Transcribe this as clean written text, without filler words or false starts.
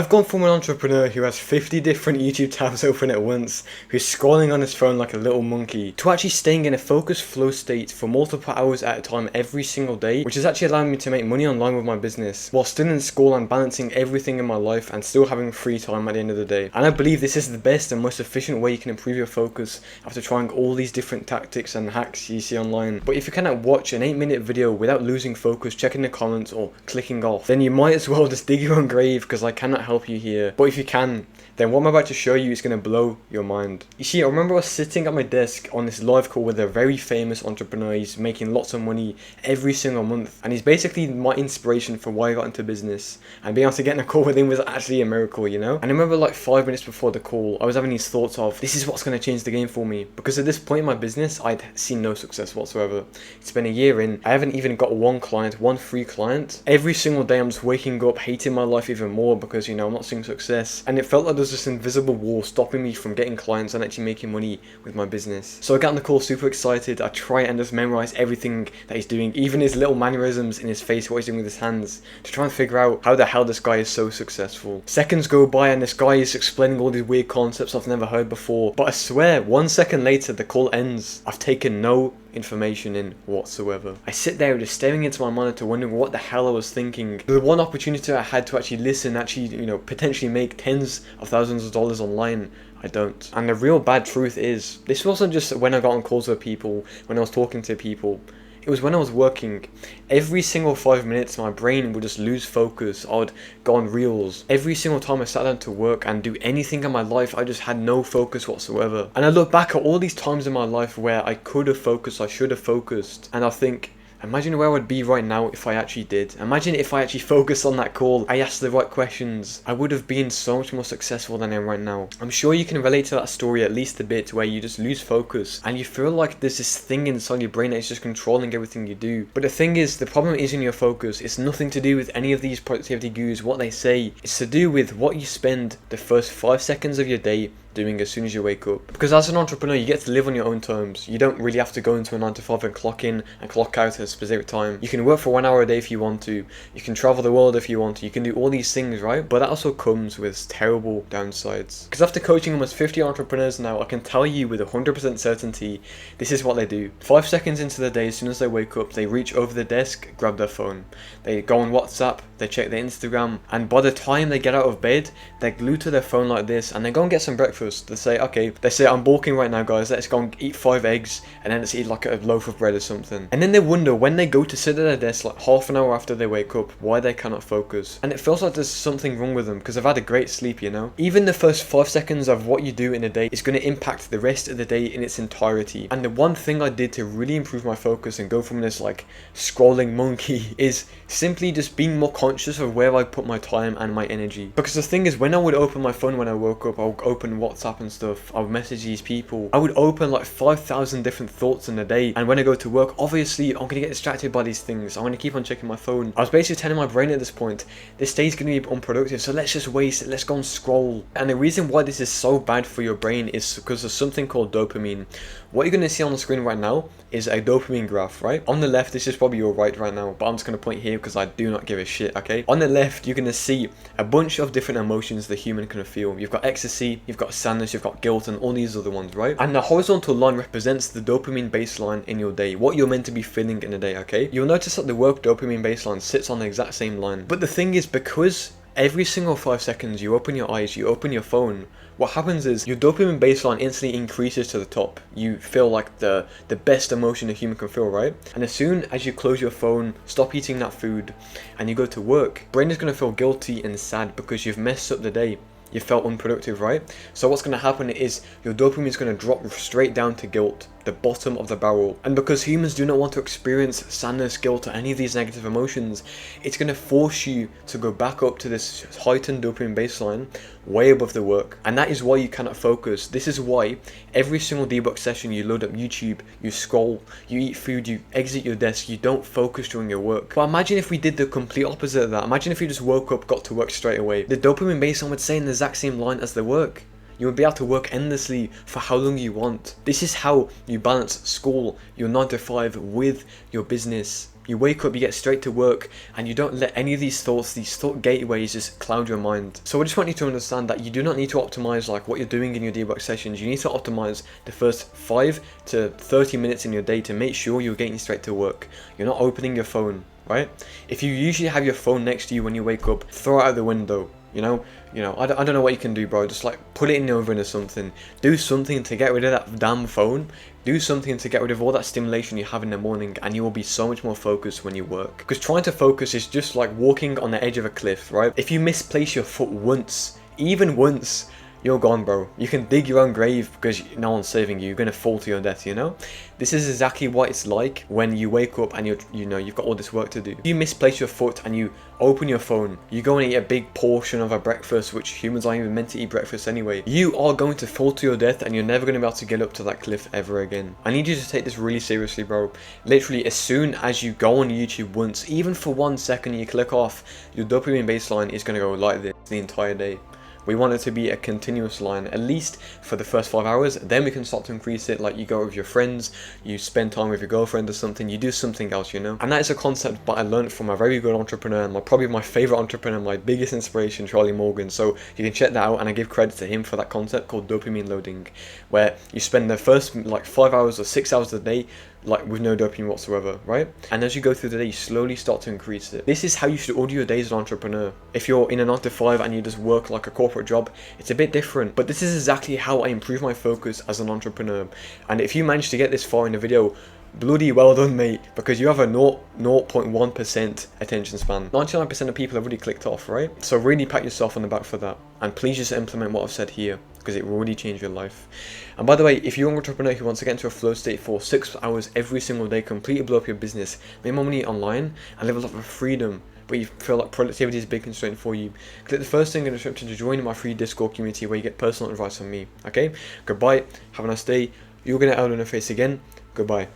I've gone from an entrepreneur who has 50 different YouTube tabs open at once, who's scrolling on his phone like a little monkey, to actually staying in a focused flow state for multiple hours at a time every single day, which is actually allowing me to make money online with my business, while still in school and balancing everything in my life and still having free time at the end of the day. And I believe this is the best and most efficient way you can improve your focus after trying all these different tactics and hacks you see online. But if you cannot watch an 8-minute video without losing focus, checking the comments or clicking off, then you might as well just dig your own grave, because I cannot help you here. But if you can, then what I'm about to show you is going to blow your mind. You see, I remember I was sitting at my desk on this live call with a very famous entrepreneur. He's making lots of money every single month, and he's basically my inspiration for why I got into business, and being able to get in a call with him was actually a miracle, you know? And I remember like 5 minutes before the call, I was having these thoughts of, this is what's going to change the game for me, because at this point in my business, I'd seen no success whatsoever. It's been a year in, I haven't even got one client, one free client. Every single day I'm just waking up hating my life even more because, you know, I'm not seeing success, and it felt like there's this invisible wall stopping me from getting clients and actually making money with my business. So I got on the call super excited. I try and just memorize everything that he's doing, even his little mannerisms in his face, what he's doing with his hands, to try and figure out how the hell this guy is so successful. Seconds go by and this guy is explaining all these weird concepts I've never heard before, but I swear 1 second later the call ends. I've taken no information in whatsoever. I sit there just staring into my monitor wondering what the hell I was thinking. The one opportunity I had to actually listen, actually, you know, potentially make tens of thousands of dollars online, I don't. And the real bad truth is, this wasn't just when I got on calls with people, when I was talking to people. It was when I was working. Every single 5 minutes my brain would just lose focus. I would go on reels. Every single time I sat down to work and do anything in my life, I just had no focus whatsoever. And I look back at all these times in my life where I could have focused, I should have focused, and I think, imagine where I would be right now if I actually did. Imagine if I actually focused on that call, I asked the right questions. I would have been so much more successful than I am right now. I'm sure you can relate to that story at least a bit, where you just lose focus and you feel like there's this thing inside your brain that is just controlling everything you do. But the thing is, the problem isn't your focus. It's nothing to do with any of these productivity gurus, what they say. It's to do with what you spend the first 5 seconds of your day doing as soon as you wake up. Because as an entrepreneur, you get to live on your own terms. You don't really have to go into a 9 to 5 and clock in and clock out at a specific time. You can work for 1 hour a day if you want to. You can travel the world if you want to. You can do all these things, right? But that also comes with terrible downsides. Because after coaching almost 50 entrepreneurs now, I can tell you with 100% certainty, this is what they do. 5 seconds into the day, as soon as they wake up, they reach over the desk, grab their phone. They go on WhatsApp, they check their Instagram, and by the time they get out of bed, they're glued to their phone like this, and they go and get some breakfast. They say, okay, I'm bulking right now, guys, let's go and eat 5 eggs, and then let's eat like a loaf of bread or something. And then they wonder, when they go to sit at their desk like half an hour after they wake up, why they cannot focus. And it feels like there's something wrong with them, because they've had a great sleep, you know? Even the first 5 seconds of what you do in a day is going to impact the rest of the day in its entirety. And the one thing I did to really improve my focus and go from this like scrolling monkey is simply just being more conscious of where I put my time and my energy. Because the thing is, when I would open my phone when I woke up, I would open WhatsApp and stuff, I would message these people, I would open like 5,000 different thoughts in a day, and when I go to work, obviously I'm gonna get distracted by these things. I'm gonna keep on checking my phone. I was basically telling my brain at this point, this day's gonna be unproductive, so let's just waste it, let's go and scroll. And the reason why this is so bad for your brain is because there's something called dopamine. What you're gonna see on the screen right now is a dopamine graph, right? On the left, this is probably your right now, but I'm just gonna point here because I do not give a shit, okay? On the left, you're gonna see a bunch of different emotions the human can feel. You've got ecstasy, you've got sadness, you've got guilt, and all these other ones, right? And the horizontal line represents the dopamine baseline in your day, what you're meant to be feeling in a day, okay? You'll notice that the work dopamine baseline sits on the exact same line. But the thing is, because every single 5 seconds you open your eyes, you open your phone, what happens is your dopamine baseline instantly increases to the top. You feel like the best emotion a human can feel, right? And as soon as you close your phone, stop eating that food, and you go to work, brain is going to feel guilty and sad because you've messed up the day. You felt unproductive, right? So what's going to happen is your dopamine is going to drop straight down to guilt, the bottom of the barrel. And because humans do not want to experience sadness, guilt, or any of these negative emotions, it's going to force you to go back up to this heightened dopamine baseline, way above the work. And that is why you cannot focus. This is why every single debug session you load up YouTube, you scroll, you eat food, you exit your desk, you don't focus during your work. But imagine if we did the complete opposite of that. Imagine if you just woke up, got to work straight away. The dopamine baseline would stay in the exact same line as the work. You will be able to work endlessly for how long you want. This is how you balance school, your 9 to 5 with your business. You wake up, you get straight to work, and you don't let any of these thoughts, these thought gateways just cloud your mind. So I just want you to understand that you do not need to optimize like what you're doing in your deep work sessions. You need to optimize the first 5 to 30 minutes in your day to make sure you're getting straight to work. You're not opening your phone, right? If you usually have your phone next to you when you wake up, throw it out the window. I don't know what you can do, bro. Just like put it in the oven or something. Do something to get rid of that damn phone. Do something to get rid of all that stimulation you have in the morning, and you will be so much more focused when you work. Because trying to focus is just like walking on the edge of a cliff, right? If you misplace your foot once, even once, you're gone, bro. You can dig your own grave because no one's saving you. You're gonna fall to your death, you know? This is exactly what it's like when you wake up and you've got all this work to do. If you misplace your foot and you open your phone, you go and eat a big portion of a breakfast, which humans aren't even meant to eat breakfast anyway, you are going to fall to your death and you're never gonna be able to get up to that cliff ever again. I need you to take this really seriously, bro. Literally, as soon as you go on YouTube once, even for 1 second, you click off, your dopamine baseline is gonna go like this the entire day. We want it to be a continuous line, at least for the first 5 hours. Then we can start to increase it, like you go with your friends, you spend time with your girlfriend or something, you do something else, you know? And that is a concept that I learned from a very good entrepreneur, and probably my favorite entrepreneur, my biggest inspiration, Charlie Morgan. So you can check that out, and I give credit to him for that concept called dopamine loading, where you spend the first like 5 hours or 6 hours a day like with no dopamine whatsoever, right? And as you go through the day, you slowly start to increase it. This is how you should order your day as an entrepreneur. If you're in a 9 to 5 and you just work like a corporate job, it's a bit different. But this is exactly how I improve my focus as an entrepreneur. And if you manage to get this far in the video, bloody well done, mate, because you have a 0.1% attention span. 99% of people have already clicked off, right? So really pat yourself on the back for that. And please just implement what I've said here, because it will really change your life. And by the way, if you're an entrepreneur who wants to get into a flow state for 6 hours every single day, completely blow up your business, make more money online, and live a life of freedom, but you feel like productivity is a big constraint for you, click the first thing in the description to join my free Discord community where you get personal advice from me. Okay? Goodbye, have a nice day. You're gonna out on your face again. Goodbye.